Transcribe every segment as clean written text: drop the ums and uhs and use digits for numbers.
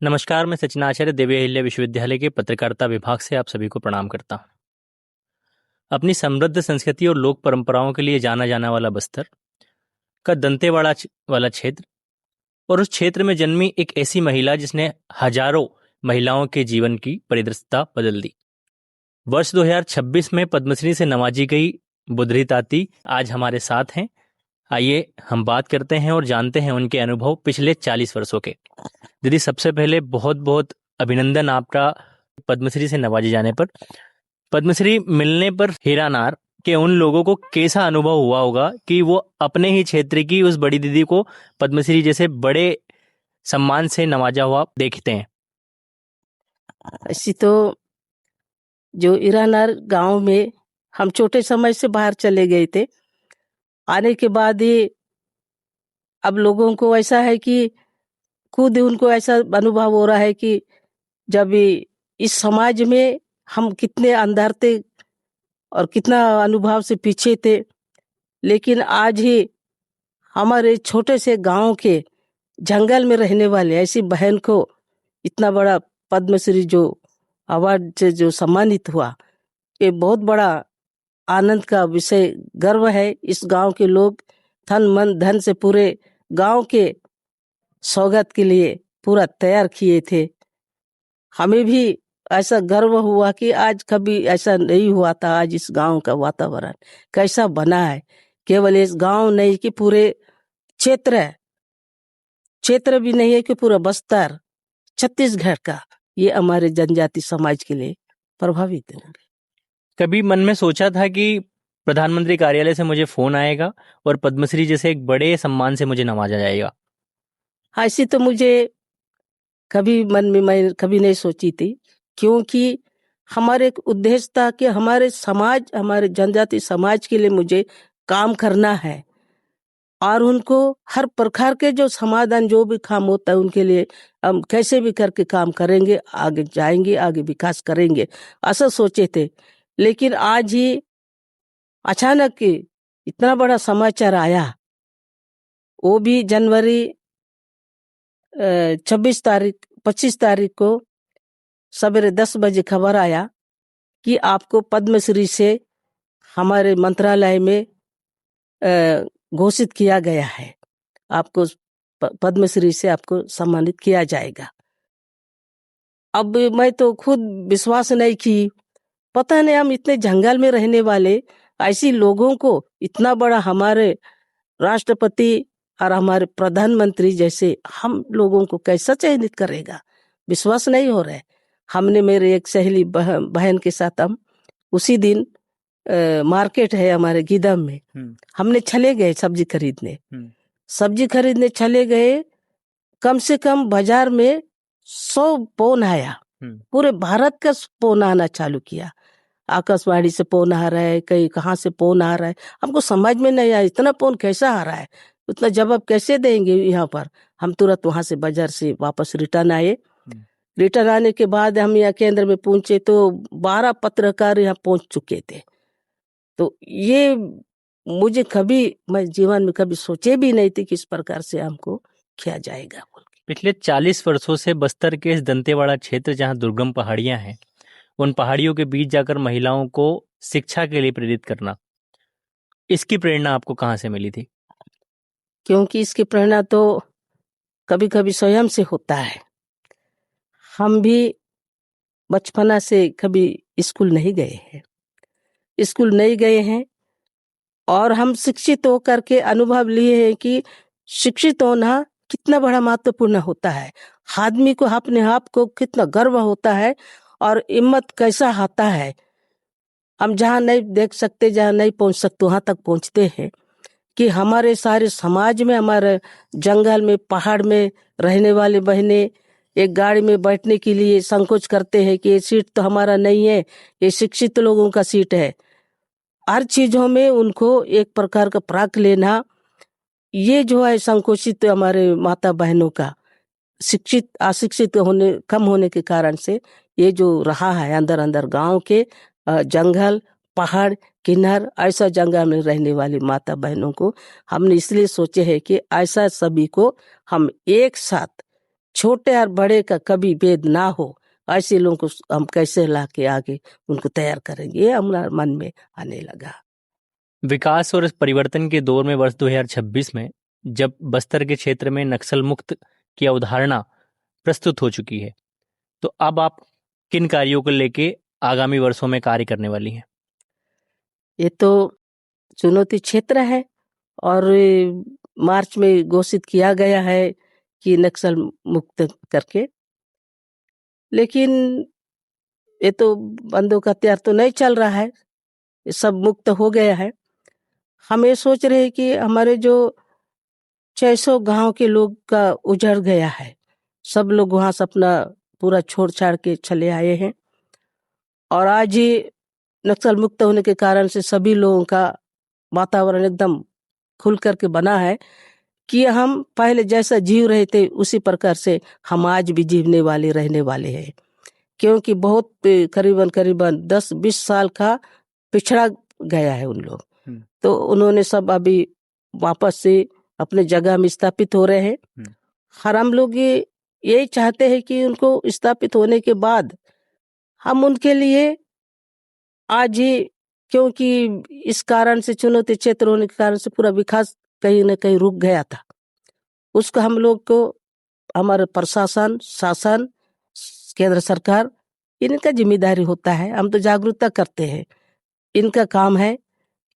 नमस्कार, मैं सचिन आचार्य देवी अहिल्या विश्वविद्यालय के पत्रकारिता विभाग से आप सभी को प्रणाम करता हूँ। अपनी समृद्ध संस्कृति और लोक परंपराओं के लिए जाना जाने वाला बस्तर का दंतेवाड़ा वाला क्षेत्र और उस क्षेत्र में जन्मी एक ऐसी महिला जिसने हजारों महिलाओं के जीवन की परिदृश्यता बदल दी। वर्ष 2026 में पद्मश्री से नवाजी गई बुधरी ताती आज हमारे साथ हैं। आइए हम बात करते हैं और जानते हैं उनके अनुभव पिछले 40 वर्षों के। दीदी, सबसे पहले बहुत बहुत अभिनंदन आपका पद्मश्री से नवाजे जाने पर। पद्मश्री मिलने पर हीरानार के उन लोगों को कैसा अनुभव हुआ होगा कि वो अपने ही क्षेत्र की उस बड़ी दीदी को पद्मश्री जैसे बड़े सम्मान से नवाजा हुआ देखते हैं। ऐसी तो जो ईरानार गांव में हम छोटे समय से बाहर चले गए थे, आने के बाद ही अब लोगों को ऐसा है कि खुद उनको ऐसा अनुभव हो रहा है कि जब इस समाज में हम कितने अंदर थे और कितना अनुभव से पीछे थे, लेकिन आज ही हमारे छोटे से गांव के जंगल में रहने वाले ऐसी बहन को इतना बड़ा पद्मश्री जो अवार्ड से जो सम्मानित हुआ, ये बहुत बड़ा आनंद का विषय, गर्व है। इस गांव के लोग तन मन धन से पूरे गांव के स्वागत के लिए पूरा तैयार किए थे। हमें भी ऐसा गर्व हुआ कि आज कभी ऐसा नहीं हुआ था। आज इस गांव का वातावरण कैसा बना है, केवल इस गांव नहीं कि पूरे क्षेत्र भी नहीं है कि पूरा बस्तर छत्तीसगढ़ का ये हमारे जनजाति समाज के लिए प्रभावित है। कभी मन में सोचा था कि प्रधानमंत्री कार्यालय से मुझे फोन आएगा और पद्मश्री जैसे एक बड़े सम्मान से मुझे नवाजा जाएगा? हाँ, ऐसी तो मुझे कभी मन में मैं कभी नहीं सोची थी, क्योंकि हमारे एक उद्देश्य था कि हमारे समाज, हमारे जनजाति समाज के लिए मुझे काम करना है और उनको हर प्रकार के जो समाधान जो भी काम होता है उनके लिए हम कैसे भी करके काम करेंगे, आगे जाएंगे, आगे विकास करेंगे, ऐसा सोचे थे। लेकिन आज ही अचानक इतना बड़ा समाचार आया, वो भी जनवरी 25 तारीख को सवेरे 10 बजे खबर आया कि आपको पद्मश्री से हमारे मंत्रालय में घोषित किया गया है, आपको पद्मश्री से आपको सम्मानित किया जाएगा। अब मैं तो खुद विश्वास नहीं की, पता नहीं हम इतने जंगल में रहने वाले ऐसी लोगों को इतना बड़ा हमारे राष्ट्रपति और हमारे प्रधानमंत्री जैसे हम लोगों को कैसा चयनित करेगा, विश्वास नहीं हो रहा है। हमने मेरे एक सहेली बहन के साथ हम उसी दिन मार्केट है हमारे गीदम में, हमने चले गए सब्जी खरीदने चले गए। कम से कम बाजार में 100 फोन आया, पूरे भारत का फोन आना चालू किया। आकाशवाणी से फोन आ रहा है, कहीं कहाँ से फोन आ रहा है, हमको समझ में नहीं आया इतना फोन कैसा आ रहा है, उतना जवाब कैसे देंगे यहाँ पर। हम तुरंत वहां से बाजार से वापस रिटर्न आए। रिटर्न आने के बाद हम यहाँ केंद्र में पहुंचे तो 12 पत्रकार यहाँ पहुंच चुके थे। तो ये मुझे कभी, मैं जीवन में कभी सोचे भी नहीं थी कि इस प्रकार से हमको किया जाएगा। पिछले 40 वर्षों से बस्तर के इस दंतेवाड़ा क्षेत्र जहाँ दुर्गम पहाड़ियां हैं, उन पहाड़ियों के बीच जाकर महिलाओं को शिक्षा के लिए प्रेरित करना, इसकी प्रेरणा आपको कहाँ से मिली थी? क्योंकि इसकी प्रेरणा तो कभी कभी स्वयं से होता है। हम भी बचपना से कभी स्कूल नहीं गए हैं और हम शिक्षित होकर के अनुभव लिए हैं कि शिक्षित होना कितना बड़ा महत्वपूर्ण होता है। आदमी को अपने आप को कितना गर्व होता है और हिम्मत कैसा आता है। हम जहाँ नहीं देख सकते, जहाँ नहीं पहुंच सकते, वहां तक पहुंचते हैं कि हमारे सारे समाज में, हमारे जंगल में, पहाड़ में रहने वाले बहनें एक गाड़ी में बैठने के लिए संकोच करते हैं कि ये सीट तो हमारा नहीं है, ये शिक्षित लोगों का सीट है। हर चीजों में उनको एक प्रकार का प्राक लेना, ये जो है संकोचित हमारे माता बहनों का शिक्षित अशिक्षित होने, कम होने के कारण से ये जो रहा है अंदर अंदर गांव के जंगल, पहाड़, किन्नर, ऐसा जंगल में रहने वाली माता बहनों को हमने इसलिए सोचे है कि ऐसा सभी को हम एक साथ छोटे और बड़े का कभी भेद ना हो, ऐसे लोगों को हम कैसे ला के आगे उनको तैयार करेंगे, ये हमारे मन में आने लगा। विकास और इस परिवर्तन के दौर में वर्ष 2026 में जब बस्तर के क्षेत्र में नक्सल मुक्त की अवधारणा प्रस्तुत हो चुकी है, तो अब आप किन कार्यों को लेके आगामी वर्षों में कार्य करने वाली हैं? ये तो चुनौती क्षेत्र है और मार्च में घोषित किया गया है कि नक्सल मुक्त करके, लेकिन ये तो बंदूक हथियार तो नहीं चल रहा है, ये सब मुक्त हो गया है। हम ये सोच रहे हैं कि हमारे जो 600 गांव के लोग का उजड़ गया है, सब लोग वहां से अपना पूरा छोड़ छाड़ के चले आए हैं और आज ये नक्सल मुक्त होने के कारण से सभी लोगों का वातावरण एकदम खुल करके बना है कि हम पहले जैसा जीव रहे थे उसी प्रकार से हम आज भी जीवने वाले रहने वाले हैं। क्योंकि बहुत करीबन करीबन 10-20 साल का पिछड़ा गया है उन लोग, तो उन्होंने सब अभी वापस से अपने जगह में स्थापित हो रहे हैं। हर हम लोग ये यही चाहते हैं कि उनको स्थापित होने के बाद हम उनके लिए आज ही, क्योंकि इस कारण से चुनौती क्षेत्र होने के कारण से पूरा विकास कहीं न कहीं रुक गया था, उसको हम लोग को हमारे प्रशासन, शासन, केंद्र सरकार, इनका जिम्मेदारी होता है। हम तो जागरूकता करते हैं, इनका काम है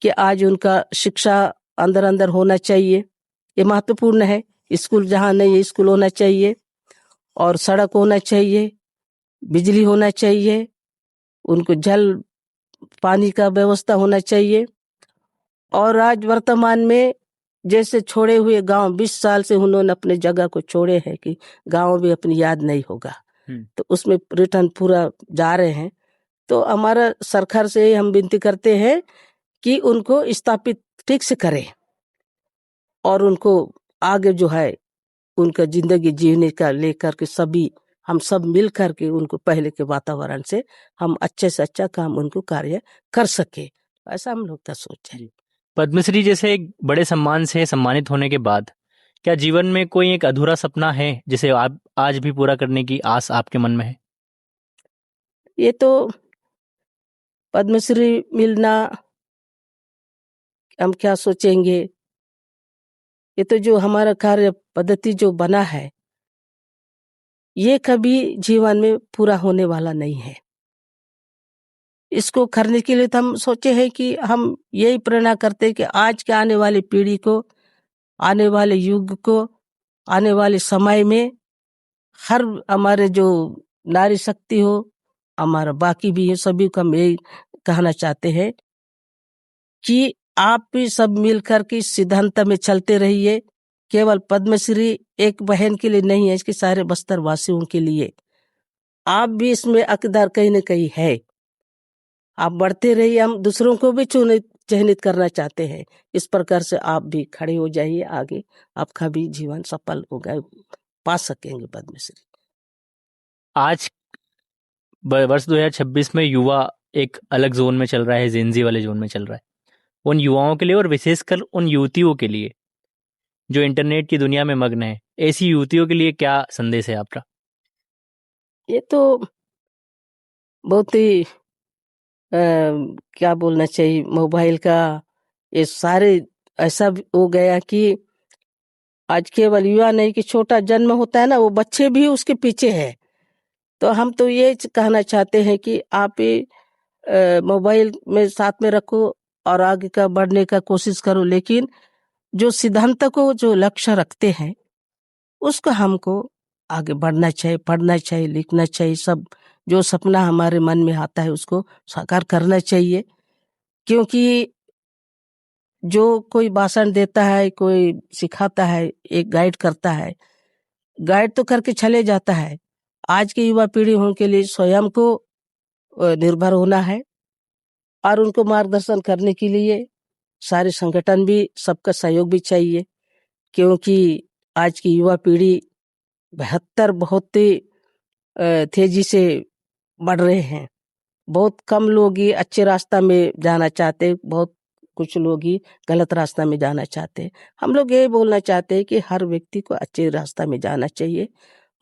कि आज उनका शिक्षा अंदर अंदर होना चाहिए, ये महत्वपूर्ण है। स्कूल जहाँ नहीं है स्कूल होना चाहिए और सड़क होना चाहिए, बिजली होना चाहिए, उनको जल पानी का व्यवस्था होना चाहिए। और आज वर्तमान में जैसे छोड़े हुए गांव 20 साल से उन्होंने अपने जगह को छोड़े हैं कि गांव भी अपनी याद नहीं होगा, तो उसमें रिटर्न पूरा जा रहे हैं। तो हमारा सरकार से हम विनती करते हैं कि उनको स्थापित ठीक से करें और उनको आगे जो है उनका जिंदगी जीने का लेकर के सभी हम सब मिल करके उनको पहले के वातावरण से हम अच्छे से अच्छा काम उनको कार्य कर सके, ऐसा हम लोग का सोच है। पद्मश्री जैसे एक बड़े सम्मान से सम्मानित होने के बाद क्या जीवन में कोई एक अधूरा सपना है जिसे आप आज भी पूरा करने की आस आपके मन में है? ये तो पद्मश्री मिलना हम क्या सोचेंगे, ये तो जो हमारा कार्य पद्धति जो बना है ये कभी जीवन में पूरा होने वाला नहीं है। इसको करने के लिए तो हम सोचे हैं कि हम यही प्रेरणा करते हैं कि आज के आने वाली पीढ़ी को, आने वाले युग को, आने वाले समय में हर हमारे जो नारी शक्ति हो, हमारा बाकी भी है, सभी को हम यही कहना चाहते हैं कि आप भी सब मिलकर के सिद्धांत में चलते रहिए। केवल पद्मश्री एक बहन के लिए नहीं है, इसके सारे बस्तर वासियों के लिए। आप भी इसमें हकदार कहीं न कहीं है, आप बढ़ते रहिए। हम दूसरों को भी चयनित करना चाहते हैं, इस प्रकार से आप भी खड़े हो जाइए आगे, आपका भी जीवन सफल होगा, पा सकेंगे पद्मश्री। आज वर्ष 2026 में युवा एक अलग जोन में चल रहा है, जेनजी वाले जोन में चल रहा है। उन युवाओं के लिए और विशेषकर उन युवतियों के लिए जो इंटरनेट की दुनिया में मग्न है, ऐसी युवतियों के लिए क्या संदेश है आपका? ये तो बहुत ही क्या बोलना चाहिए, मोबाइल का ये सारे ऐसा हो गया कि आज केवल युवा नहीं कि छोटा जन्म होता है ना, वो बच्चे भी उसके पीछे है। तो हम तो ये कहना चाहते हैं कि आप मोबाइल में साथ में रखो और आगे का बढ़ने का कोशिश करो, लेकिन जो सिद्धांत को जो लक्ष्य रखते हैं उसको हमको आगे बढ़ना चाहिए, पढ़ना चाहिए, लिखना चाहिए, सब जो सपना हमारे मन में आता है उसको साकार करना चाहिए। क्योंकि जो कोई भाषण देता है, कोई सिखाता है, एक गाइड करता है, गाइड तो करके चले जाता है। आज की युवा पीढ़ी के लिए स्वयं को निर्भर होना है और उनको मार्गदर्शन करने के लिए सारे संगठन भी, सबका सहयोग भी चाहिए। क्योंकि आज की युवा पीढ़ी 72 बहुत ही तेजी से बढ़ रहे हैं। बहुत कम लोग ही अच्छे रास्ता में जाना चाहते, बहुत कुछ लोग ही गलत रास्ता में जाना चाहते हैं। हम लोग ये बोलना चाहते हैं कि हर व्यक्ति को अच्छे रास्ता में जाना चाहिए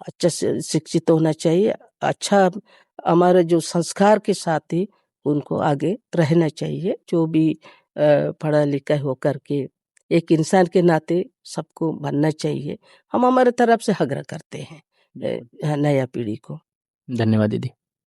अच्छा शिक्षित होना चाहिए, अच्छा हमारे जो संस्कार के साथ ही उनको आगे रहना चाहिए। जो भी पढ़ा लिखा होकर के एक इंसान के नाते सबको बनना चाहिए। हम हमारे तरफ से आग्रह करते हैं नया पीढ़ी को। धन्यवाद दीदी।